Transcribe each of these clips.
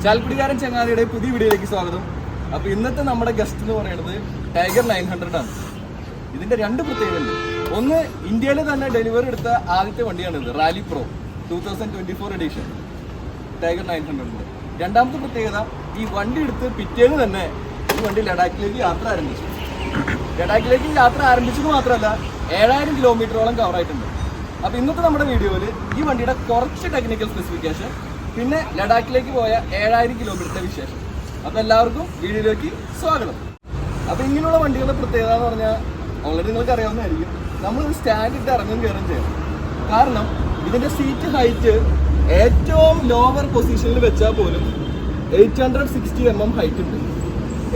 ചാലക്കുടിക്കാരൻ ചങ്ങാതിയുടെ പുതിയ വീഡിയോയിലേക്ക് സ്വാഗതം. അപ്പോൾ ഇന്നത്തെ നമ്മുടെ ഗസ്റ്റ് എന്ന് പറയുന്നത് ടൈഗർ 900 ആണ്. ഇതിന്റെ രണ്ട് പ്രത്യേകതയുണ്ട്. ഒന്ന്, ഇന്ത്യയിൽ തന്നെ ഡെലിവറി എടുത്ത ആദ്യത്തെ വണ്ടിയാണിത്, റാലി പ്രോ 2024 എഡിഷൻ ടൈഗർ 900. രണ്ടാമത്തെ പ്രത്യേകത, ഈ വണ്ടി എടുത്ത് പിറ്റേന്ന് തന്നെ ഈ വണ്ടി ലഡാക്കിലേക്ക് യാത്ര ആരംഭിച്ചു. ലഡാക്കിലേക്ക് യാത്ര ആരംഭിച്ചത് മാത്രമല്ല 7000 കിലോമീറ്ററോളം കവർ ആയിട്ടുണ്ട്. അപ്പോൾ ഇന്നത്തെ നമ്മുടെ വീഡിയോയിൽ ഈ വണ്ടിയുടെ കുറച്ച് ടെക്നിക്കൽ സ്പെസിഫിക്കേഷൻ, പിന്നെ ലഡാക്കിലേക്ക് പോയ 7000 കിലോമീറ്ററിന്റെ വിശേഷം. അപ്പോൾ എല്ലാവർക്കും വീഡിയോയിലേക്ക് സ്വാഗതം. അപ്പോൾ ഇങ്ങനെയുള്ള വണ്ടികളുടെ പ്രത്യേകത എന്ന് പറഞ്ഞാൽ ഓൾറെഡി നിങ്ങൾക്ക് അറിയാവുന്നതായിരിക്കും. നമ്മളൊരു സ്റ്റാൻഡ് ഇട്ട് ഇറങ്ങും കയറും ചെയ്യണം. കാരണം ഇതിന്റെ സീറ്റ് ഹൈറ്റ് ഏറ്റവും ലോവർ പൊസിഷനിൽ വെച്ചാൽ പോലും 860 mm ഹൈറ്റ് ഉണ്ട്.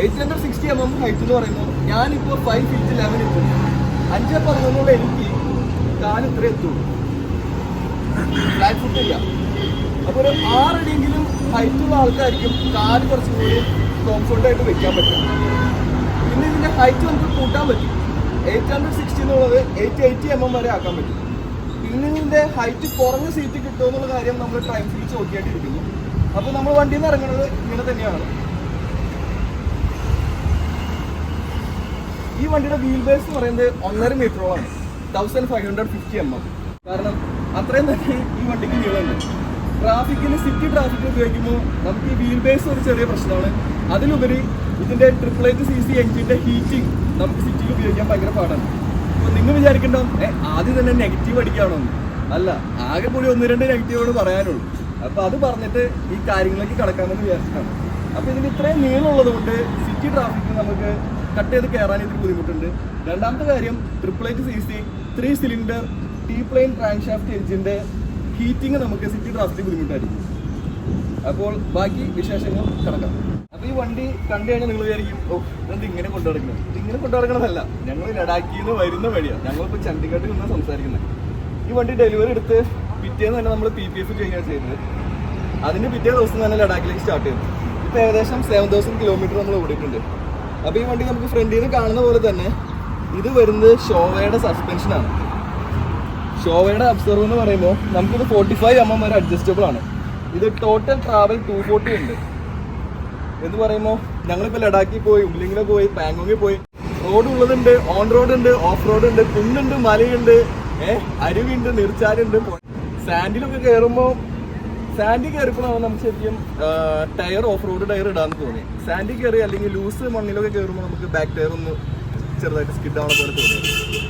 860 mm ഹൈറ്റ് എന്ന് പറയുമ്പോൾ ഞാനിപ്പോൾ 5 feet 11 inches 5.11 എനിക്ക് കാല് ഇത്ര എത്തുള്ളൂ, ഫ്ലാറ്റ് ഫുട്ട് ചെയ്യാം. അപ്പോൾ ഒരു 6 അടിയെങ്കിലും ഹൈറ്റുള്ള ആൾക്കാർക്കും കാല് കുറച്ചും കൂടി കംഫർട്ടായിട്ട് വെക്കാൻ പറ്റും. പിന്നെ ഇതിന്റെ ഹൈറ്റ് നമുക്ക് കൂട്ടാൻ പറ്റും. 860 എന്നുള്ളത് 880 mm വരെ ആക്കാൻ പറ്റും. പിന്നെ ഇതിന്റെ ഹൈറ്റ് കുറഞ്ഞ സീറ്റ് കിട്ടുമോ എന്നുള്ള കാര്യം നമ്മൾ ടൈം ഫീച്ച് നോക്കിയായിട്ടിരിക്കുന്നു. അപ്പോൾ നമ്മൾ വണ്ടിയിൽ നിന്ന് ഇറങ്ങുന്നത് ഇങ്ങനെ തന്നെയാണ്. ഈ വണ്ടിയുടെ വീൽ ബേസ് എന്ന് പറയുന്നത് 1.5 മീറ്ററോളാണ്, 1550 mm. കാരണം അത്രയും തന്നെ ഈ വണ്ടിക്ക് നീളമുണ്ട്. ട്രാഫിക്കിന്, സിറ്റി ട്രാഫിക്കിൽ ഉപയോഗിക്കുമ്പോൾ നമുക്ക് ഈ വീൽ ബേസ് ഒരു ചെറിയ പ്രശ്നമാണ്. അതിലുപരി ഇതിന്റെ 888cc എഞ്ചിന്റെ ഹീറ്റിംഗ് നമുക്ക് സിറ്റിയിൽ ഉപയോഗിക്കാൻ ഭയങ്കര പാടാണ്. അപ്പോൾ നിങ്ങൾ വിചാരിക്കണ്ടാവും ആദ്യം തന്നെ നെഗറ്റീവ് അടിക്കുകയാണോ? അല്ല, ആകെ കൂടി 1-2 നെഗറ്റീവോട് പറയാനുള്ളൂ. അപ്പോൾ അത് പറഞ്ഞിട്ട് ഈ കാര്യങ്ങളിലേക്ക് കടക്കാമെന്ന് വിചാരിച്ചിട്ടാണ്. അപ്പോൾ ഇതിന് ഇത്രയും നീളമുള്ളത് കൊണ്ട് സിറ്റി ട്രാഫിക്കിൽ നമുക്ക് കട്ട് ചെയ്ത് കയറാൻ ഇതിന് ബുദ്ധിമുട്ടുണ്ട്. രണ്ടാമത്തെ കാര്യം, 888cc 3 cylinder T plane crankshaft എഞ്ചിന്റെ ഹീറ്റിംഗ് നമുക്ക് സിറ്റി ട്രാഫിക്കിൽ ബുദ്ധിമുട്ടായിരിക്കും. അപ്പോൾ ബാക്കി വിശേഷങ്ങൾ കിടക്കാം. അപ്പോൾ ഈ വണ്ടി കണ്ടു കഴിഞ്ഞാൽ നിങ്ങൾ വിചാരിക്കും, ഇതെന്ത് ഇങ്ങനെ കൊണ്ടുനടക്കുന്നത്? ഇതിങ്ങനെ കൊണ്ടുനടക്കണതല്ല, ഞങ്ങൾ ലഡാക്കിൽ നിന്ന് വരുന്ന വഴിയാണ്. ഞങ്ങളിപ്പോൾ ചണ്ഡീഗഡിൽ നിന്ന് സംസാരിക്കുന്നത്. ഈ വണ്ടി ഡെലിവറി എടുത്ത് പിറ്റേന്ന് തന്നെ നമ്മൾ PPF ചെയ്യുകയാണ് ചെയ്തത്. അതിൻ്റെ പിറ്റേ ദിവസം തന്നെ ലഡാക്കിലേക്ക് സ്റ്റാർട്ട് ചെയ്തു. ഇപ്പോൾ ഏകദേശം 7000 കിലോമീറ്റർ നമ്മൾ ഓടിയിട്ടുണ്ട്. അപ്പോൾ ഈ വണ്ടി നമുക്ക് ഫ്രണ്ടിൽ നിന്ന് കാണുന്ന പോലെ തന്നെ ഇത് വരുന്നത് ഷോവയുടെ സസ്പെൻഷനാണ്. ഷോവയുടെ അബ്സർവ് എന്ന് പറയുമ്പോൾ നമുക്കിത് 45 mm വരെ അഡ്ജസ്റ്റബിൾ ആണ്. ഇത് ടോട്ടൽ ട്രാവൽ 240 ഉണ്ട് എന്ന് പറയുമ്പോൾ ഞങ്ങളിപ്പോൾ ലഡാക്കിൽ പോയി, ഉംലിംഗിൽ പോയി, പാങ്കോങ്ങിൽ പോയി. റോഡ് ഉള്ളതുണ്ട്, ഓൺ റോഡ് ഉണ്ട്, ഓഫ് റോഡ് ഉണ്ട്, കുന്നുണ്ട്, മലയുണ്ട്, അരുവിയുണ്ട്, നീർച്ചാലുണ്ട്. സാൻഡിലൊക്കെ കയറുമ്പോൾ സാൻഡിൽ കയറിയപ്പോഴാണ് നമുക്ക് ശരിക്കും ടയർ ഓഫ് റോഡ് ടയർ ഇടാന്ന് തോന്നി. സാൻഡിൽ കയറി അല്ലെങ്കിൽ ലൂസ് മണ്ണിലൊക്കെ കയറുമ്പോൾ നമുക്ക് ബാക്ക് ടയർ ഒന്ന് ചെറുതായിട്ട് സ്കിഡ് ആവുന്ന പോലെ തോന്നി.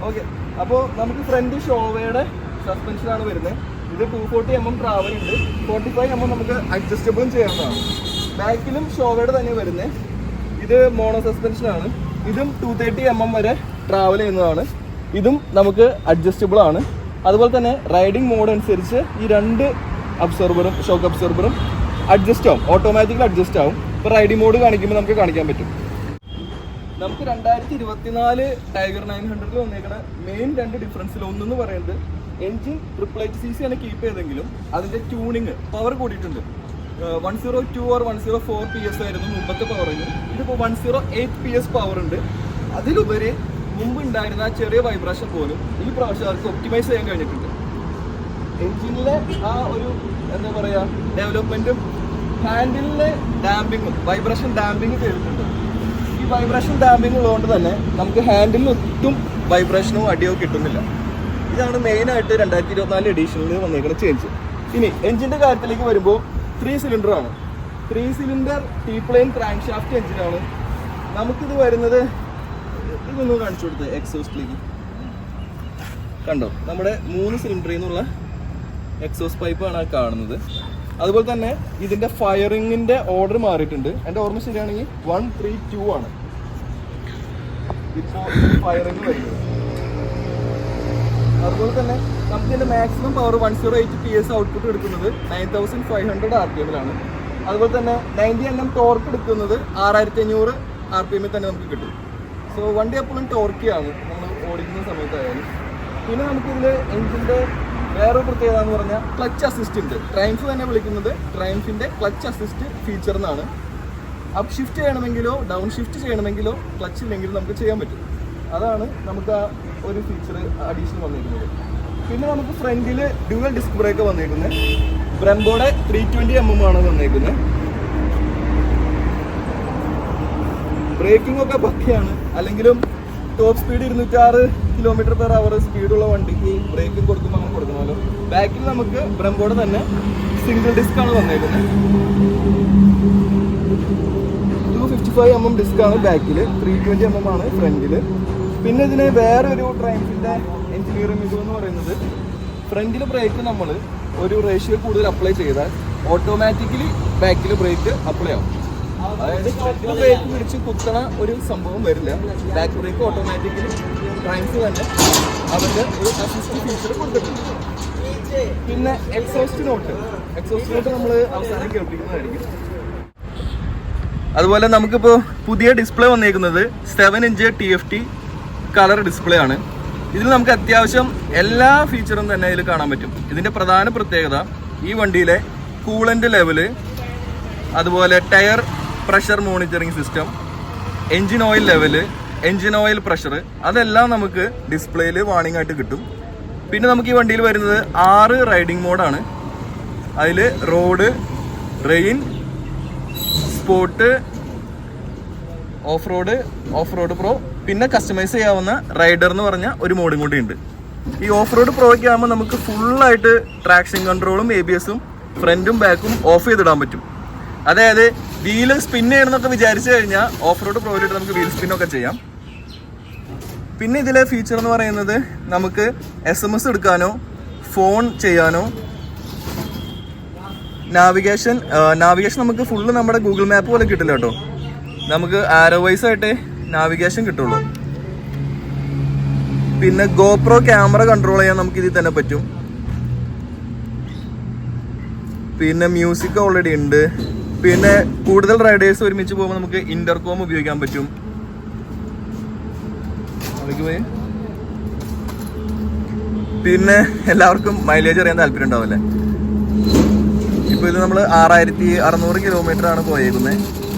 ഓക്കെ, അപ്പോൾ നമുക്ക് ഫ്രണ്ട് ഷോവയുടെ സസ്പെൻഷനാണ് വരുന്നത്. ഇത് 240 mm ട്രാവൽ ഉണ്ട്, 45 mm നമുക്ക് അഡ്ജസ്റ്റബിളും ചെയ്യാവുന്നതാണ്. ബാക്കിലും ഷോവയുടെ തന്നെ വരുന്നത്. ഇത് മോണോ സസ്പെൻഷനാണ്. ഇതും 230 mm വരെ ട്രാവൽ ചെയ്യുന്നതാണ്. ഇതും നമുക്ക് അഡ്ജസ്റ്റബിൾ ആണ്. അതുപോലെ തന്നെ റൈഡിങ് മോഡ് അനുസരിച്ച് ഈ 2 അബ്സോർബറും ഷോക്ക് അബ്സോർബറും അഡ്ജസ്റ്റ് ആവും, ഓട്ടോമാറ്റിക്കലി അഡ്ജസ്റ്റ് ആവും. ഇപ്പോൾ റൈഡിങ് മോഡ് കാണിക്കുമ്പോൾ നമുക്ക് കാണിക്കാൻ പറ്റും. നമുക്ക് 2024 ടൈഗർ 900 വന്നേക്കണ മെയിൻ 2 ഡിഫറൻസിൽ ഒന്നെന്ന് പറയുന്നത്, എൻജിൻ 888cc ആണ് കീപ്പ് ചെയ്തെങ്കിലും അതിൻ്റെ ട്യൂണിങ് പവർ കൂടിയിട്ടുണ്ട്. 102 or 104 PS ആയിരുന്നു മുമ്പത്തെ പവറിന്. ഇതിപ്പോൾ 108 PS പവർ ഉണ്ട്. അതിലുപരി മുമ്പ് ഉണ്ടായിരുന്ന ആ ചെറിയ വൈബ്രേഷൻ പോലും ഈ പ്രാവശ്യം അവർക്ക് ഒപ്റ്റിമൈസ് ചെയ്യാൻ കഴിഞ്ഞിട്ടുണ്ട്. എൻജിനിലെ ആ ഒരു എന്താ പറയുക ഡെവലപ്മെൻറ്റും ഹാൻഡിലിലെ ഡാമ്പിങ്ങും വൈബ്രേഷൻ ഡാമ്പിങ് ചെയ്തിട്ടുണ്ട്. ഈ വൈബ്രേഷൻ ഡാമ്പിങ് ഉള്ളതുകൊണ്ട് തന്നെ നമുക്ക് ഹാൻഡിലിൽ ഒട്ടും വൈബ്രേഷനോ അടിയോ കിട്ടുന്നില്ല. ഇതാണ് മെയിനായിട്ട് 2024 എഡീഷനിൽ വന്നേക്കുന്ന ചേഞ്ച്. ഇനി എൻജിൻ്റെ കാര്യത്തിലേക്ക് വരുമ്പോൾ 3 സിലിണ്ടർ ആണ്. 3 സിലിണ്ടർ ടീ പ്ലെയിൻ ക്രാങ്ക്ഷാഫ്റ്റ് എൻജിനാണ് നമുക്കിത് വരുന്നത്. ഇതൊന്നും കാണിച്ചു കൊടുത്തത് എക്സോസ്റ്റിലേക്ക് കണ്ടോ, നമ്മുടെ 3 സിലിണ്ടറിൽ നിന്നുള്ള എക്സോസ് പൈപ്പാണ് ആ കാണുന്നത്. അതുപോലെ തന്നെ ഇതിൻ്റെ ഫയറിങ്ങിൻ്റെ ഓർഡർ മാറിയിട്ടുണ്ട്. എൻ്റെ ഓർമ്മ ശരിയാണെങ്കിൽ 132 ആണ് ഇപ്പോൾ ഫയറിങ് വരുന്നത്. അതുപോലെ തന്നെ നമുക്ക് ഇതിൻ്റെ മാക്സിമം പവർ 108 PS ഔട്ട്പുട്ട് എടുക്കുന്നത് 9500 RPM-ലാണ്. അതുപോലെ തന്നെ 90 Nm ടോർക്ക് എടുക്കുന്നത് 6500 RPM തന്നെ നമുക്ക് കിട്ടും. സോ വണ്ടി എപ്പോഴും ടോർക്കിയാണ് നമ്മൾ ഓടിക്കുന്ന സമയത്തായാലും. പിന്നെ നമുക്കിതിൽ എഞ്ചിൻ്റെ വേറൊരു പ്രത്യേകത എന്ന് പറഞ്ഞാൽ ക്ലച്ച് അസിസ്റ്റ് ഉണ്ട്. ട്രയംഫ് തന്നെ വിളിക്കുന്നത് ട്രയംഫിൻ്റെ ക്ലച്ച് അസിസ്റ്റ് ഫീച്ചർ എന്നാണ്. അപ്പ് ഷിഫ്റ്റ് ചെയ്യണമെങ്കിലോ ഡൗൺ ഷിഫ്റ്റ് ചെയ്യണമെങ്കിലോ ക്ലച്ച് ഇല്ലെങ്കിലും നമുക്ക് ചെയ്യാൻ പറ്റും. അതാണ് നമുക്ക് ആ ഒരു ഫീച്ചർ അഡീഷണൽ വന്നിരിക്കുന്നത്. പിന്നെ നമുക്ക് ഫ്രണ്ടിൽ ഡ്യുവൽ ഡിസ്ക് ബ്രേക്ക് വന്നിരിക്കുന്നത്. ബ്രെംബോയുടെ 320 mm ആണ് വന്നിരിക്കുന്നത്. ബ്രേക്കിംഗ് ഒക്കെ പക്കയാണ്. അല്ലെങ്കിലും ടോപ്പ് സ്പീഡ് 206 km/h സ്പീഡുള്ള വണ്ടിക്ക് ബ്രേക്കിംഗ് കൊടുക്കുമ്പോൾ അങ്ങനെ കൊടുക്കണമല്ലോ. ബാക്കിൽ നമുക്ക് ബ്രംബോയുടെ തന്നെ സിംഗിൾ ഡിസ്ക് ആണ് വന്നേക്കുന്നത്. 255 mm ഡിസ്ക് ആണ് ബാക്കിൽ, 320 mm ആണ് ഫ്രണ്ടിൽ. പിന്നെ ഇതിന് വേറൊരു ട്രയംഫിന്റെ എഞ്ചിനീയറിംഗ് ഇതെന്ന് പറയുന്നത് ഫ്രണ്ടിൽ ബ്രേക്ക് നമ്മൾ ഒരു റേഷ്യോ കൂടുതൽ അപ്ലൈ ചെയ്താൽ ഓട്ടോമാറ്റിക്കലി ബാക്കിൽ ബ്രേക്ക് അപ്ലൈ ആവും. അതായത് ഫ്രണ്ടിൽ ബ്രേക്ക് പിടിച്ച് കുത്തണ ഒരു സംഭവം വരില്ല. ബാക്ക് ബ്രേക്ക് ഓട്ടോമാറ്റിക്കലി ട്രയംഫ് തന്നെ അവരുടെ ഒരു അസിസ്റ്റ് ഫീച്ചർ കൊടുത്തിട്ടുണ്ട്. പിന്നെ എക്സോസ്റ്റ് നോട്ട് നമ്മൾ അവസാനം കേൾപ്പിക്കുന്നതായിരിക്കും. അതുപോലെ നമുക്കിപ്പോൾ പുതിയ ഡിസ്പ്ലേ വന്നേക്കുന്നത് 7 ഇഞ്ച് TFT കളർ ഡിസ്പ്ലേ ആണ്. ഇതിൽ നമുക്ക് അത്യാവശ്യം എല്ലാ ഫീച്ചറും തന്നെ ഇതിൽ കാണാൻ പറ്റും. ഇതിൻ്റെ പ്രധാന പ്രത്യേകത ഈ വണ്ടിയിലെ കൂളൻ്റ് ലെവല്, അതുപോലെ tyre pressure monitoring system, engine oil level, engine oil pressure, അതെല്ലാം നമുക്ക് ഡിസ്പ്ലേയിൽ വാണിംഗ് ആയിട്ട് കിട്ടും. പിന്നെ നമുക്ക് ഈ വണ്ടിയിൽ വരുന്നത് 6 റൈഡിംഗ് മോഡാണ്. അതിൽ road, rain, sport, off road pro, പിന്നെ കസ്റ്റമൈസ് ചെയ്യാവുന്ന റൈഡർ എന്ന് പറഞ്ഞ ഒരു മോഡും കൂടി ഉണ്ട്. ഈ ഓഫ് റോഡ് പ്രോയ്ക്ക് ആകുമ്പോൾ നമുക്ക് ഫുള്ളായിട്ട് ട്രാക്ഷൻ കൺട്രോളും ABS-ഉം ഫ്രണ്ടും ബാക്കും ഓഫ് ചെയ്തിടാൻ പറ്റും. അതായത് വീല് സ്പിൻ ചെയ്യണമെന്നൊക്കെ വിചാരിച്ചു കഴിഞ്ഞാൽ ഓഫ് റോഡ് പ്രോയിലിട്ട് നമുക്ക് വീൽ സ്പിന്നൊക്കെ ചെയ്യാം. പിന്നെ ഇതിലെ ഫീച്ചർ എന്ന് പറയുന്നത് നമുക്ക് SMS എടുക്കാനോ ഫോൺ ചെയ്യാനോ നാവിഗേഷൻ നമുക്ക് ഫുള്ള് നമ്മുടെ ഗൂഗിൾ മാപ്പ് പോലെ കിട്ടില്ല കേട്ടോ. നമുക്ക് ആരോ വൈസ് ആയിട്ട് നാവിഗേഷൻ കിട്ടുള്ളൂ. പിന്നെ GoPro ക്യാമറ കൺട്രോൾ ചെയ്യാൻ നമുക്ക് ഇതിൽ തന്നെ പറ്റും. പിന്നെ മ്യൂസിക് ഓൾറെഡി ഉണ്ട്. പിന്നെ കൂടുതൽ റൈഡേഴ്സ് ഒരുമിച്ച് പോകുമ്പോൾ നമുക്ക് ഇന്റർകോം ഉപയോഗിക്കാൻ പറ്റും. പിന്നെ എല്ലാവർക്കും മൈലേജ് അറിയാൻ താല്പര്യം ഉണ്ടാവില്ലേ. ഇപ്പോൾ ഇത് നമ്മൾ 6600 km ആണ് പോയേക്കുന്നത്.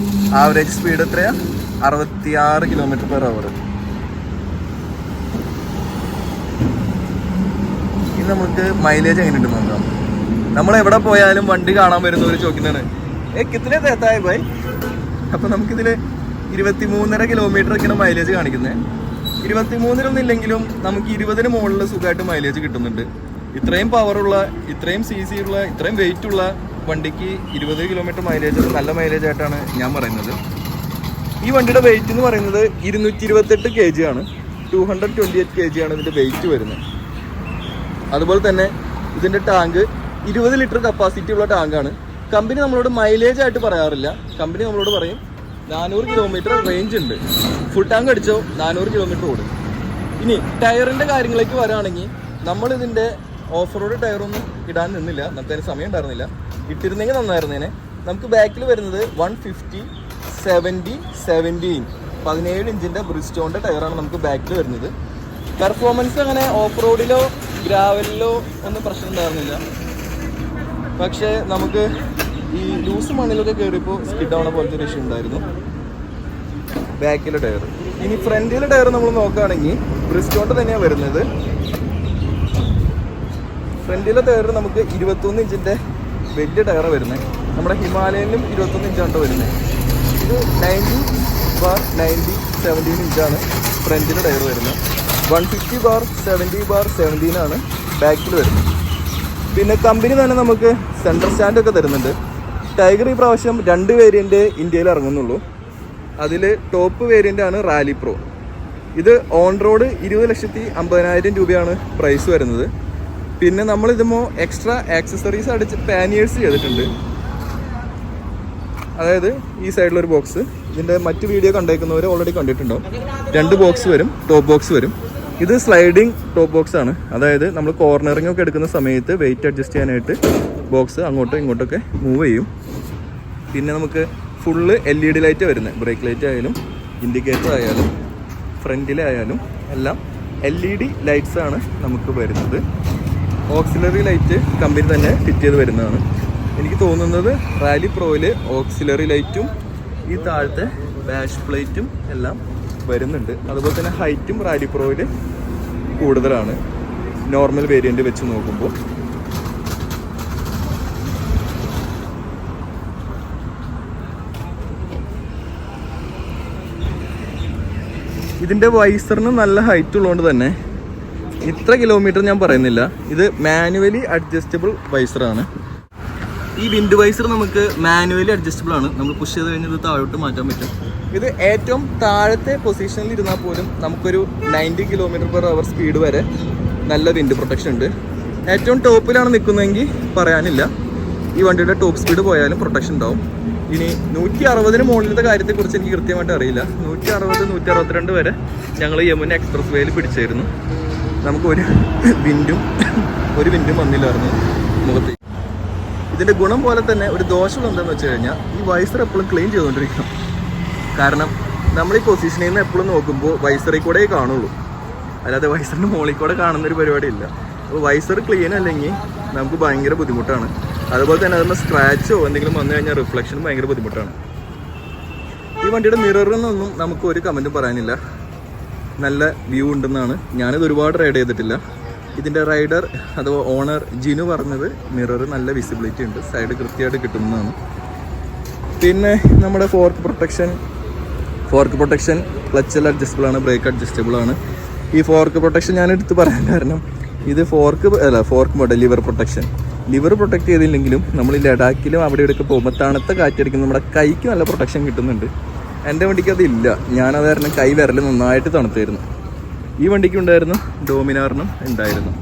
ആവറേജ് സ്പീഡ് എത്രയാ? 66 km/h. ഇനി നമുക്ക് മൈലേജ് എങ്ങനെയുണ്ട് നോക്കാം. നമ്മൾ എവിടെ പോയാലും വണ്ടി കാണാൻ വരുന്നവർ ചോദിക്കുന്നതാണ് കിത്തിനെ തേത്തായ പോയി. അപ്പോൾ നമുക്കിതിൽ 23.5 km മൈലേജ് കാണിക്കുന്നത്. 23 ഇല്ലെങ്കിലും നമുക്ക് 20 മുകളിൽ സുഖമായിട്ട് മൈലേജ് കിട്ടുന്നുണ്ട്. ഇത്രയും പവറുള്ള, ഇത്രയും CC ഉള്ള, ഇത്രയും വെയിറ്റ് ഉള്ള വണ്ടിക്ക് 20 km മൈലേജ് നല്ല മൈലേജ് ആയിട്ടാണ് ഞാൻ പറയുന്നത്. ഈ വണ്ടിയുടെ വെയിറ്റ് എന്ന് പറയുന്നത് 228 kg ആണ്. 228 kg ആണ് ഇതിൻ്റെ വെയിറ്റ് വരുന്നത്. അതുപോലെ തന്നെ ഇതിൻ്റെ ടാങ്ക് 20 ലിറ്റർ കപ്പാസിറ്റി ഉള്ള ടാങ്കാണ്. കമ്പനി നമ്മളോട് മൈലേജ് ആയിട്ട് പറയാറില്ല. കമ്പനി നമ്മളോട് പറയും 400 km റേഞ്ച് ഉണ്ട്, ഫുൾ ടാങ്ക് അടിച്ചോ 400 km ഓടും. ഇനി ടയറിൻ്റെ കാര്യങ്ങളിലേക്ക് വരാണെങ്കിൽ നമ്മളിതിൻ്റെ ഓഫ് റോഡ് ടയറൊന്നും ഇടാൻ നിന്നില്ല, നമുക്ക് അതിന് സമയം ഉണ്ടായിരുന്നില്ല. ഇട്ടിരുന്നെങ്കിൽ നന്നായിരുന്നേനെ. നമുക്ക് ബാക്കിൽ വരുന്നത് 17 ഇഞ്ചിൻ്റെ ബ്രിസ്റ്റോണിൻ്റെ ടയറാണ് നമുക്ക് ബാക്കിൽ വരുന്നത്. പെർഫോമൻസ് അങ്ങനെ ഓഫ് റോഡിലോ ഗ്രാവലിലോ ഒന്നും പ്രശ്നം ഉണ്ടായിരുന്നില്ല. പക്ഷേ നമുക്ക് ഈ ലൂസ് മണ്ണിലൊക്കെ കയറിയപ്പോൾ സ്കിഡ് ആവണ പോലത്തെ ഒരു ഇഷ്യൂ ഉണ്ടായിരുന്നു ബാക്കിലെ ടയർ. ഇനി ഫ്രണ്ടിലെ ടയർ നമ്മൾ നോക്കുകയാണെങ്കിൽ ബ്രിസ്റ്റോണിൻ്റെ തന്നെയാണ് വരുന്നത്. ഫ്രണ്ടിലെ ടയർ നമുക്ക് 21 ഇഞ്ചിൻ്റെ വലിയ ടയറാണ് വരുന്നത്. നമ്മുടെ ഹിമാലയനിലും 21 ഇഞ്ചാണ് വരുന്നത്. ഇത് 90/90/17 ഇഞ്ചാണ് ഫ്രണ്ടിലെ ടയർ വരുന്നത്. 150/70/17 ആണ് ബാക്കിൽ വരുന്നത്. പിന്നെ കമ്പനി തന്നെ നമുക്ക് സെൻട്രൽ സ്റ്റാൻഡൊക്കെ തരുന്നുണ്ട്. ടൈഗർ ഈ പ്രാവശ്യം 2 വേരിയൻ്റ് ഇന്ത്യയിൽ ഇറങ്ങുന്നുള്ളൂ. അതിൽ ടോപ്പ് വേരിയൻ്റ് ആണ് റാലി പ്രോ. ഇത് ഓൺ റോഡ് 20,50,000 രൂപയാണ് പ്രൈസ് വരുന്നത്. പിന്നെ നമ്മളിതുമോ എക്സ്ട്രാ ആക്സസറീസ് അടിച്ച് പാനിയേഴ്സ് ചെയ്തിട്ടുണ്ട്. അതായത് ഈ സൈഡിലൊരു ബോക്സ്, ഇതിൻ്റെ മറ്റ് വീഡിയോ കണ്ടേക്കുന്നവർ ഓൾറെഡി കണ്ടിട്ടുണ്ടാവും. 2 ബോക്സ് വരും, ടോപ്പ് ബോക്സ് വരും. ഇത് സ്ലൈഡിങ് ടോപ്പ് ബോക്സ് ആണ്. അതായത് നമ്മൾ കോർണറിംഗ് ഒക്കെ എടുക്കുന്ന സമയത്ത് വെയിറ്റ് അഡ്ജസ്റ്റ് ചെയ്യാനായിട്ട് ബോക്സ് അങ്ങോട്ടും ഇങ്ങോട്ടൊക്കെ മൂവ് ചെയ്യും. പിന്നെ നമുക്ക് ഫുള്ള് LED ലൈറ്റ് വരുന്നത്. ബ്രേക്ക് ലൈറ്റ് ആയാലും ഇൻഡിക്കേറ്റർ ആയാലും ഫ്രണ്ടിലെ ആയാലും എല്ലാം LED ലൈറ്റ്സ് ആണ് നമുക്ക് വരുന്നത്. ഓക്സിലറി ലൈറ്റ് കമ്പനി തന്നെ ഫിറ്റ് ചെയ്ത് വരുന്നതാണ്. എനിക്ക് തോന്നുന്നത് റാലി പ്രോയിൽ ഓക്സിലറി ലൈറ്റും ഈ താഴത്തെ ബാഷ് പ്ലേറ്റും എല്ലാം വരുന്നുണ്ട്. അതുപോലെ തന്നെ ഹൈറ്റും റാലി പ്രോയിൽ കൂടുതലാണ് നോർമൽ വേരിയൻ്റ് വെച്ച് നോക്കുമ്പോൾ. ഇതിൻ്റെ വൈസറിന് നല്ല ഹൈറ്റ് ഉള്ളതുകൊണ്ട് തന്നെ ഇത്ര കിലോമീറ്റർ ഞാൻ പറയുന്നില്ല. ഇത് മാനുവലി അഡ്ജസ്റ്റബിൾ വൈസറാണ്. ഈ വിൻഡ് വൈസർ നമുക്ക് മാനുവലി അഡ്ജസ്റ്റബിൾ ആണ്. നമ്മൾ പുഷ് ചെയ്ത് കഴിഞ്ഞാൽ ഇത് താഴോട്ട് മാറ്റാൻ പറ്റും. ഇത് ഏറ്റവും താഴത്തെ പൊസിഷനിൽ ഇരുന്നാൽ പോലും നമുക്കൊരു 90 km/h സ്പീഡ് വരെ നല്ല വിൻഡ് പ്രൊട്ടക്ഷൻ ഉണ്ട്. ഏറ്റവും ടോപ്പിലാണ് നിൽക്കുന്നതെങ്കിൽ പറയാനില്ല, ഈ വണ്ടിയുടെ ടോപ്പ് സ്പീഡ് പോയാലും പ്രൊട്ടക്ഷൻ ഉണ്ടാവും. ഇനി 160 മുകളിലത്തെ കാര്യത്തെക്കുറിച്ച് എനിക്ക് കൃത്യമായിട്ട് അറിയില്ല. 160, 162 വരെ ഞങ്ങൾ യമുന എക്സ്പ്രസ് വേയിൽ പിടിച്ചായിരുന്നു. നമുക്ക് ഒരു വിൻഡും വന്നില്ലായിരുന്നു മുഖത്ത്. ഇതിൻ്റെ ഗുണം പോലെ തന്നെ ഒരു ദോഷം എന്താണെന്ന് വെച്ച് കഴിഞ്ഞാൽ ഈ വൈസർ എപ്പോഴും ക്ലീൻ ചെയ്തുകൊണ്ടിരിക്കണം. കാരണം നമ്മൾ ഈ പൊസിഷനിൽ നിന്ന് എപ്പോഴും നോക്കുമ്പോൾ വൈസറിൽ കൂടെ കാണുള്ളൂ, അല്ലാതെ വൈസറിൻ്റെ മുകളിൽ കൂടെ കാണുന്നൊരു പരിപാടിയില്ല. അപ്പോൾ വൈസർ ക്ലീൻ അല്ലെങ്കിൽ നമുക്ക് ഭയങ്കര ബുദ്ധിമുട്ടാണ്. അതുപോലെ തന്നെ അതിന് സ്ക്രാച്ചോ എന്തെങ്കിലും വന്നു കഴിഞ്ഞാൽ റിഫ്ലക്ഷനും ഭയങ്കര ബുദ്ധിമുട്ടാണ്. ഈ വണ്ടിയുടെ മിററിൽ നിന്നൊന്നും നമുക്ക് ഒരു കമൻറ്റും പറയാനില്ല. നല്ല വ്യൂ ഉണ്ടെന്നാണ്. ഞാനിത് ഒരുപാട് റൈഡ് ചെയ്തിട്ടില്ല. ഇതിൻ്റെ റൈഡർ അഥവാ ഓണർ ജിനു പറഞ്ഞത് മിറർ നല്ല വിസിബിലിറ്റി ഉണ്ട്, സൈഡ് കൃത്യമായിട്ട് കിട്ടുന്നതാണ്. പിന്നെ നമ്മുടെ ഫോർക്ക് പ്രൊട്ടക്ഷൻ ക്ലച്ചൽ അഡ്ജസ്റ്റബിൾ ആണ്, ബ്രേക്ക് അഡ്ജസ്റ്റബിൾ ആണ്. ഈ ഫോർക്ക് പ്രൊട്ടക്ഷൻ ഞാൻ എടുത്ത് പറയാൻ കാരണം ഇത് ഫോർക്ക് മോഡൽ ലിവർ പ്രൊട്ടക്ട് ചെയ്തില്ലെങ്കിലും നമ്മൾ ഈ ലഡാക്കിലും അവിടെ ഇവിടെയൊക്കെ പോകുമ്പോൾ തണുത്ത കാറ്റടിക്കുന്ന നമ്മുടെ കൈക്ക് നല്ല പ്രൊട്ടക്ഷൻ കിട്ടുന്നുണ്ട്. എൻ്റെ വണ്ടിക്ക് അതില്ല. ഞാനത് കാരണം കൈ വിരൽ നന്നായിട്ട് തണുത്തായിരുന്നു. ഈ വണ്ടിക്ക് ഉണ്ടായിരുന്നു, ഡോമിനാറിനും ഉണ്ടായിരുന്നു.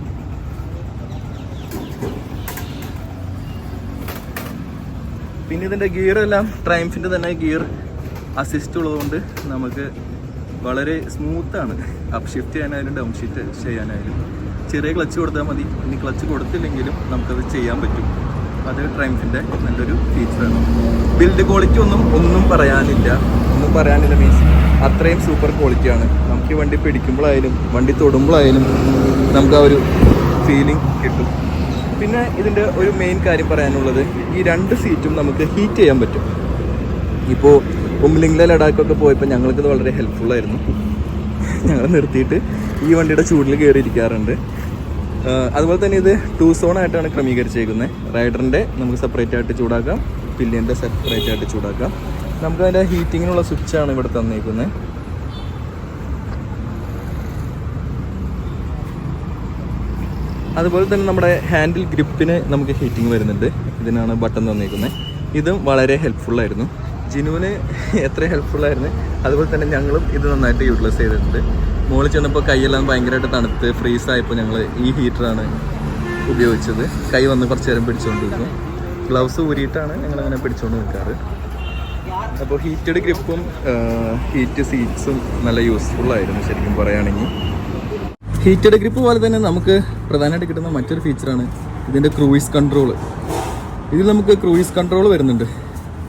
പിന്നെ ഇതിൻ്റെ ഗിയറെല്ലാം ട്രയംഫിൻ്റെ തന്നെ ഗിയർ അസിസ്റ്റ് ഉള്ളതുകൊണ്ട് നമുക്ക് വളരെ സ്മൂത്താണ്. അപ്പ് ഷിഫ്റ്റ് ചെയ്യാനായാലും ഡൗൺ ഷിഫ്റ്റ് ചെയ്യാനായാലും ചെറിയ ക്ലച്ച് കൊടുത്താൽ മതി. ഇനി ക്ലച്ച് കൊടുത്തില്ലെങ്കിലും നമുക്കത് ചെയ്യാൻ പറ്റും. അത് ട്രയംഫിൻ്റെ നല്ലൊരു ഫീച്ചറാണ്. ബിൽഡ് ക്വാളിറ്റി ഒന്നും പറയാനില്ല മീൻസ് അത്രയും സൂപ്പർ ക്വാളിറ്റിയാണ്. നമുക്ക് ഈ വണ്ടി പിടിക്കുമ്പോഴായാലും വണ്ടി തൊടുമ്പോഴായാലും നമുക്ക് ആ ഒരു ഫീലിംഗ് കിട്ടും. പിന്നെ ഇതിൻ്റെ ഒരു മെയിൻ കാര്യം പറയാനുള്ളത്, ഈ 2 സീറ്റും നമുക്ക് ഹീറ്റ് ചെയ്യാൻ പറ്റും. ഇപ്പോൾ ഉംലിംഗ്ല ലഡാക്കൊക്കെ പോയപ്പോൾ ഞങ്ങൾക്കിത് വളരെ ഹെൽപ്ഫുള്ളായിരുന്നു. ഞങ്ങൾ നിർത്തിയിട്ട് ഈ വണ്ടിയുടെ ചൂടിൽ കയറിയിരിക്കാറുണ്ട്. അതുപോലെ തന്നെ ഇത് 2 സോണായിട്ടാണ് ക്രമീകരിച്ചേക്കുന്നത്. റൈഡറിൻ്റെ നമുക്ക് സെപ്പറേറ്റ് ആയിട്ട് ചൂടാക്കാം, പില്ലിയൻ്റെ സെപ്പറേറ്റ് ആയിട്ട് ചൂടാക്കാം. നമുക്ക് അതിൻ്റെ ഹീറ്റിങ്ങിനുള്ള സ്വിച്ചാണ് ഇവിടെ തന്നേക്കുന്നത്. അതുപോലെ തന്നെ നമ്മുടെ ഹാൻഡിൽ ഗ്രിപ്പിന് നമുക്ക് ഹീറ്റിംഗ് വരുന്നുണ്ട്. ഇതിനാണ് ബട്ടൺ തന്നേക്കുന്നത്. ഇതും വളരെ ഹെൽപ്ഫുള്ളായിരുന്നു. ജിനുവിന് എത്ര ഹെൽപ്ഫുള്ളായിരുന്നു അതുപോലെ തന്നെ ഞങ്ങളും ഇത് നന്നായിട്ട് യൂട്ടിലൈസ് ചെയ്തിട്ടുണ്ട്. മുകളിൽ ചെന്നപ്പോൾ കൈയെല്ലാം ഭയങ്കരമായിട്ട് തണുത്ത് ഫ്രീസായപ്പോൾ ഞങ്ങൾ ഈ ഹീറ്ററാണ് ഉപയോഗിച്ചത്. കൈ വന്ന് കുറച്ച് നേരം പിടിച്ചുകൊണ്ടിരിക്കും. ഗ്ലൗസ് ഊരിയിട്ടാണ് ഞങ്ങളങ്ങനെ പിടിച്ചുകൊണ്ട് നിൽക്കാറ്. അപ്പോൾ ഹീറ്റഡ് ഗ്രിപ്പും ഹീറ്റ് സീറ്റ്സും നല്ല യൂസ്ഫുള്ളായിരുന്നു ശരിക്കും പറയുകയാണെങ്കിൽ. ഹീറ്റഡ് ഗ്രിപ്പ് പോലെ തന്നെ നമുക്ക് പ്രധാനമായിട്ട് കിട്ടുന്ന മറ്റൊരു ഫീച്ചറാണ് ഇതിൻ്റെ ക്രൂയിസ് കൺട്രോൾ. ഇതിൽ നമുക്ക് ക്രൂയിസ് കൺട്രോൾ വരുന്നുണ്ട്.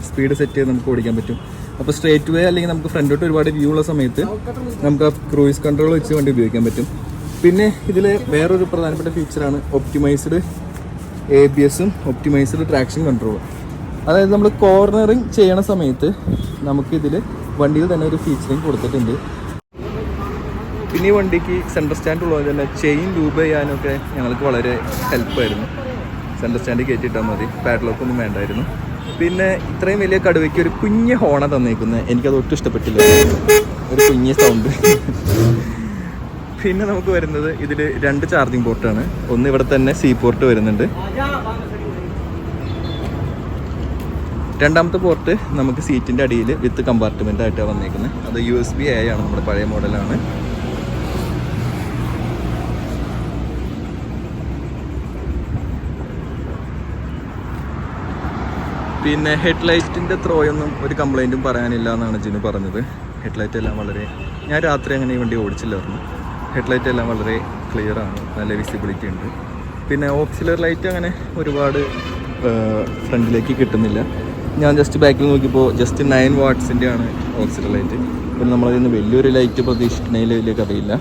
സ്പീഡ് സെറ്റ് ചെയ്ത് നമുക്ക് ഓടിക്കാൻ പറ്റും. അപ്പോൾ സ്ട്രേറ്റ് വേ അല്ലെങ്കിൽ നമുക്ക് ഫ്രണ്ടോട്ട് ഒരുപാട് വ്യൂ ഉള്ള സമയത്ത് നമുക്ക് ആ ക്രൂയിസ് കൺട്രോൾ വെച്ച് വണ്ടി ഉപയോഗിക്കാൻ പറ്റും. പിന്നെ ഇതിൽ വേറൊരു പ്രധാനപ്പെട്ട ഫീച്ചറാണ് ഒപ്റ്റിമൈസ്ഡ് ABSഉം ഒപ്റ്റിമൈസ്ഡ് ട്രാക്ഷൻ കൺട്രോളും. അതായത് നമ്മൾ കോർണറിങ് ചെയ്യണ സമയത്ത് നമുക്കിതിൽ വണ്ടിയിൽ തന്നെ ഒരു ഫീച്ചറിങ് കൊടുത്തിട്ടുണ്ട്. പിന്നെ ഈ വണ്ടിക്ക് സെൻറ്റർ സ്റ്റാൻഡ് ഉള്ളത് തന്നെ ചെയിൻ ലൂബ് ചെയ്യാനൊക്കെ ഞങ്ങൾക്ക് വളരെ ഹെൽപ്പായിരുന്നു. സെൻറ്റർ സ്റ്റാൻഡ് കയറ്റിയിട്ടാൽ മതി, പാഡ്ലോക്കൊന്നും വേണ്ടായിരുന്നു. പിന്നെ ഇത്രയും വലിയ കടുവയ്ക്ക് ഒരു കുഞ്ഞ് ഹോണ തന്നേക്കുന്നത് എനിക്കത് ഒട്ടും ഇഷ്ടപ്പെട്ടില്ല, ഒരു കുഞ്ഞ് സൗണ്ട്. പിന്നെ നമുക്ക് വരുന്നത് ഇതിൽ 2 ചാർജിങ് പോർട്ടാണ്. ഒന്ന് ഇവിടെ തന്നെ C പോർട്ട് വരുന്നുണ്ട്. രണ്ടാമത്തെ പോർട്ട് നമുക്ക് സീറ്റിൻ്റെ അടിയിൽ വിത്ത് കമ്പാർട്ട്മെൻ്റ് ആയിട്ടാണ് വന്നേക്കുന്നത്. അത് USB-A ആണ്, നമ്മുടെ പഴയ മോഡലാണ്. പിന്നെ ഹെഡ്ലൈറ്റിൻ്റെ ത്രോയൊന്നും ഒരു കംപ്ലൈൻറ്റും പറയാനില്ല എന്നാണ് ജിനു പറഞ്ഞത്. ഹെഡ്ലൈറ്റ് എല്ലാം വളരെ, ഞാൻ രാത്രി അങ്ങനെ ഈ വണ്ടി ഓടിച്ചില്ലായിരുന്നു. ഹെഡ്ലൈറ്റ് എല്ലാം വളരെ ക്ലിയറാണ്, നല്ല വിസിബിലിറ്റി ഉണ്ട്. പിന്നെ ഓക്സിലറി ലൈറ്റ് അങ്ങനെ ഒരുപാട് ഫ്രണ്ടിലേക്ക് കിട്ടുന്നില്ല. ഞാൻ ജസ്റ്റ് ബാക്കിൽ നോക്കിയപ്പോൾ ജസ്റ്റ് 9 വാട്ട്സിൻ്റെ ആണ് ഓക്സിലറി ലൈറ്റ്. പിന്നെ നമ്മളതിൽ നിന്ന് വലിയൊരു ലൈറ്റ് പ്രതീക്ഷിക്കുന്നതിൽ വലിയ അറിയില്ല.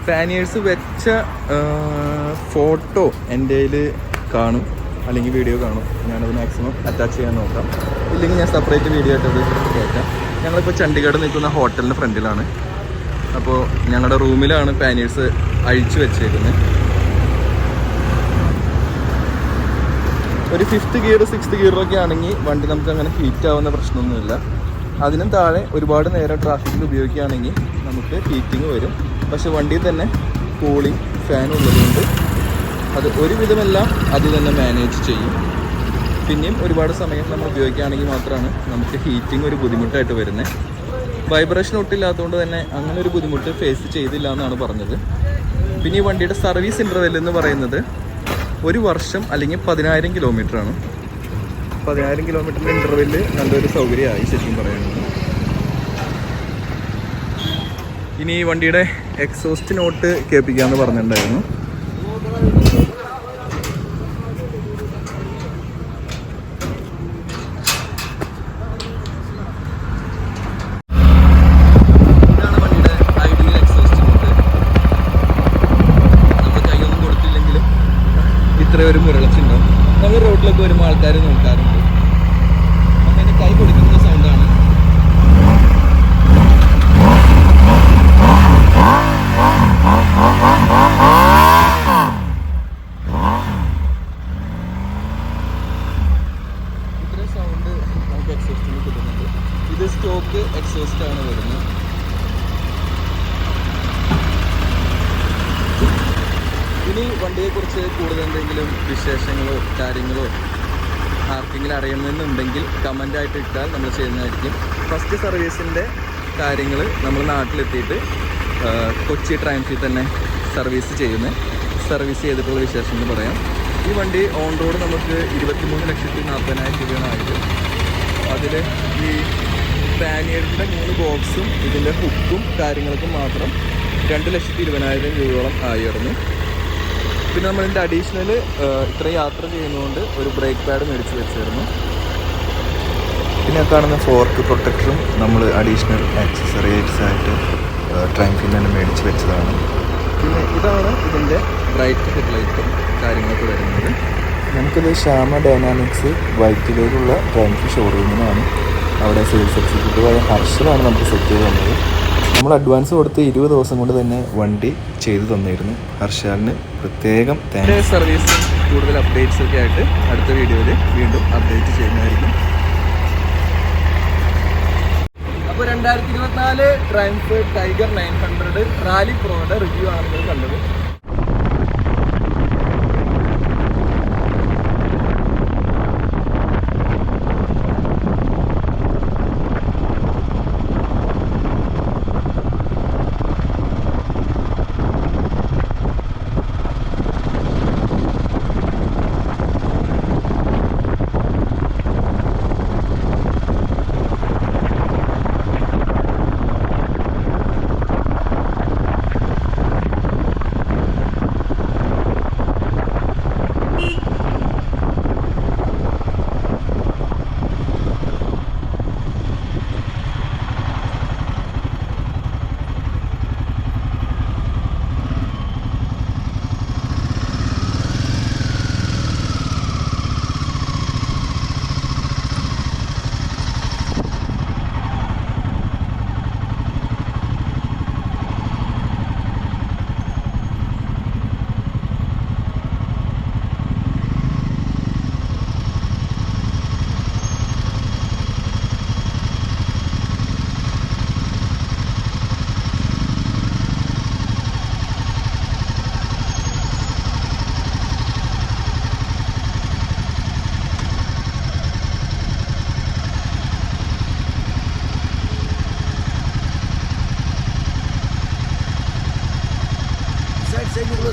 പാനിയേഴ്സ് വെച്ച ഫോട്ടോ എൻ്റെ കയ്യിൽ കാണും, അല്ലെങ്കിൽ വീഡിയോ കാണും. ഞാനത് മാക്സിമം അറ്റാച്ച് ചെയ്യാൻ നോക്കാം. ഇല്ലെങ്കിൽ ഞാൻ സെപ്പറേറ്റ് വീഡിയോ ആയിട്ട് അത് കയറ്റാം. ഞങ്ങളിപ്പോൾ ചണ്ഡീഗഡ് നിൽക്കുന്ന ഹോട്ടലിൻ്റെ ഫ്രണ്ടിലാണ്. അപ്പോൾ ഞങ്ങളുടെ റൂമിലാണ് പാനിയേഴ്സ് അഴിച്ചു വെച്ചേക്കുന്നത്. ഒരു 5th ഗിയർ 6th ഗിയറൊക്കെ ആണെങ്കിൽ വണ്ടി നമുക്ക് അങ്ങനെ ഹീറ്റ് ആവുന്ന പ്രശ്നമൊന്നുമില്ല. അതിനും താഴെ ഒരുപാട് നേരം ട്രാഫിക്കിൽ ഉപയോഗിക്കുകയാണെങ്കിൽ നമുക്ക് ഹീറ്റിംഗ് വരും. പക്ഷെ വണ്ടിയിൽ തന്നെ കൂളിംഗ് ഫാൻ ഉള്ളതുകൊണ്ട് അത് ഒരുവിധമെല്ലാം അത് തന്നെ മാനേജ് ചെയ്യും. പിന്നെയും ഒരുപാട് സമയം നമ്മൾ ഉപയോഗിക്കുകയാണെങ്കിൽ മാത്രമാണ് നമുക്ക് ഹീറ്റിംഗ് ഒരു ബുദ്ധിമുട്ടായിട്ട് വരുന്നത്. വൈബ്രേഷൻ ഒട്ടില്ലാത്തതുകൊണ്ട് തന്നെ അങ്ങനെ ഒരു ബുദ്ധിമുട്ട് ഫേസ് ചെയ്തില്ല എന്നാണ് പറഞ്ഞത്. പിന്നെ ഈ വണ്ടിയുടെ സർവീസ് ഇൻ്റർവെൽ എന്ന് പറയുന്നത് 1 വർഷം അല്ലെങ്കിൽ 10,000 കിലോമീറ്ററാണ്. 10,000 കിലോമീറ്ററിൻ്റെ ഇൻ്റർവെല്ല് നല്ലൊരു സൗകര്യമായി ശരിക്കും പറയുന്നത്. ഇനി ഈ വണ്ടിയുടെ എക്സോസ്റ്റ് നോട്ട് കേൾപ്പിക്കാമെന്ന് പറഞ്ഞിട്ടുണ്ടായിരുന്നു. ഇതാണ് വണ്ടിയുടെ ഐഡിയൽ എക്സോസ്റ്റ് നോട്ട്. നമ്മൾ കൈയൊന്നും കൊടുത്തില്ലെങ്കിലും ഇത്രയൊരു മുരളച്ചുണ്ടാവും. നമ്മൾ റോഡിലൊക്കെ വരുമ്പോൾ ആൾക്കാർ നോക്കാറുണ്ട്. അങ്ങനെ കൈ കൊടുക്കുന്ന സൗണ്ടാണ്. ഇത്രയും സൗണ്ട് നമുക്ക് എക്സോസ്റ്റിന് കിട്ടുന്നുണ്ട്. ഇത് സ്റ്റോക്ക് എക്സോസ്റ്റ് ആണ് വരുന്നത്. ഇനി വണ്ടിയെക്കുറിച്ച് കൂടുതൽ എന്തെങ്കിലും വിശേഷങ്ങളോ കാര്യങ്ങളോ ആർക്കെങ്കിലും അറിയുന്നുണ്ടെങ്കിൽ കമൻ്റായിട്ട് ഇട്ടാൽ നമ്മൾ ചെയ്യുന്നതായിരിക്കും. ഫസ്റ്റ് സർവീസിൻ്റെ കാര്യങ്ങൾ നമ്മൾ നാട്ടിലെത്തിയിട്ട് കൊച്ചി ട്രയംഫിൽ തന്നെ സർവീസ് ചെയ്തിട്ടുള്ള വിശേഷങ്ങൾ പറയാം. ഈ വണ്ടി ഓൺ റോഡ് നമുക്ക് 23,40,000 രൂപയാണ് ആയത്. അതിൽ ഈ സ്പാനിയറിൻ്റെ 3 ബോക്സും ഇതിൻ്റെ ഹുക്കും കാര്യങ്ങൾക്കും മാത്രം 2,20,000 രൂപയോളം ആയിരുന്നു. പിന്നെ നമ്മളിതിൻ്റെ അഡീഷണൽ ഇത്രയും യാത്ര ചെയ്യുന്നതുകൊണ്ട് ഒരു ബ്രേക്ക് പാഡ് മേടിച്ച് വെച്ചിരുന്നു. പിന്നെ കാണുന്ന ഫോർക്ക് പ്രൊട്ടക്ടറും നമ്മൾ അഡീഷണൽ ആക്സസറീസ് ആയിട്ട് ട്രയംഫിൽ തന്നെ മേടിച്ച് വെച്ചതാണ്. പിന്നെ ഇതാണ് ഇതിൻ്റെ ബ്രൈറ്റ് ഹെഡ്ലൈറ്റും കാര്യങ്ങളൊക്കെ വരുന്നത്. നമുക്കിത് ശ്യാമ ഡൈനാമിക്സ് വൈറ്റിലേക്കുള്ള ട്രയംഫ് ഷോറൂമിനാണ്. അവിടെ സെയിൽസ് എക്സിക്യൂട്ടീവായ ഹർഷലാണ് നമുക്ക് സെറ്റ് ചെയ്ത് തന്നത്. നമ്മൾ അഡ്വാൻസ് കൊടുത്ത് 20 ദിവസം കൊണ്ട് തന്നെ വണ്ടി ചെയ്തു തന്നിരുന്നു. ഹർഷാലിന് പ്രത്യേകം താങ്ക്സ്. സർവീസും കൂടുതൽ അപ്ഡേറ്റ്സൊക്കെ ആയിട്ട് അടുത്ത വീഡിയോയിൽ വീണ്ടും അപ്ഡേറ്റ് ചെയ്യുന്നതായിരിക്കും. അപ്പോൾ 2024 ട്രയംഫ് ടൈഗർ 900 റാലി പ്രോയുടെ റിവ്യൂ ആണ് നിങ്ങൾ കണ്ടത്.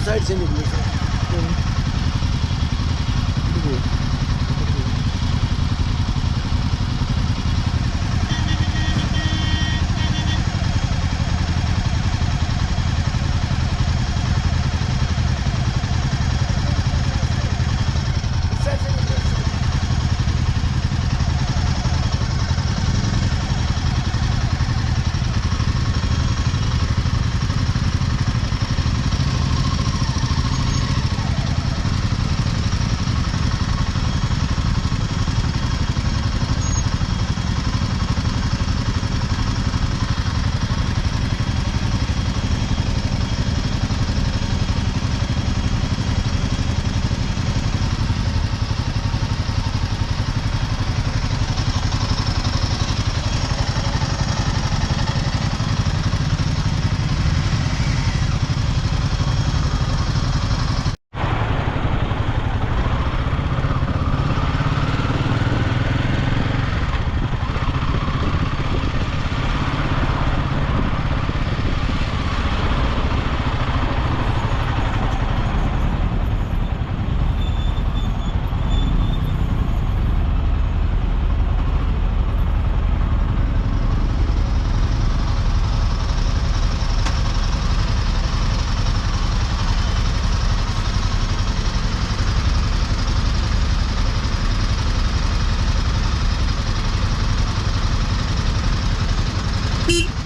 साइड से निकलो ചെയ്യാം.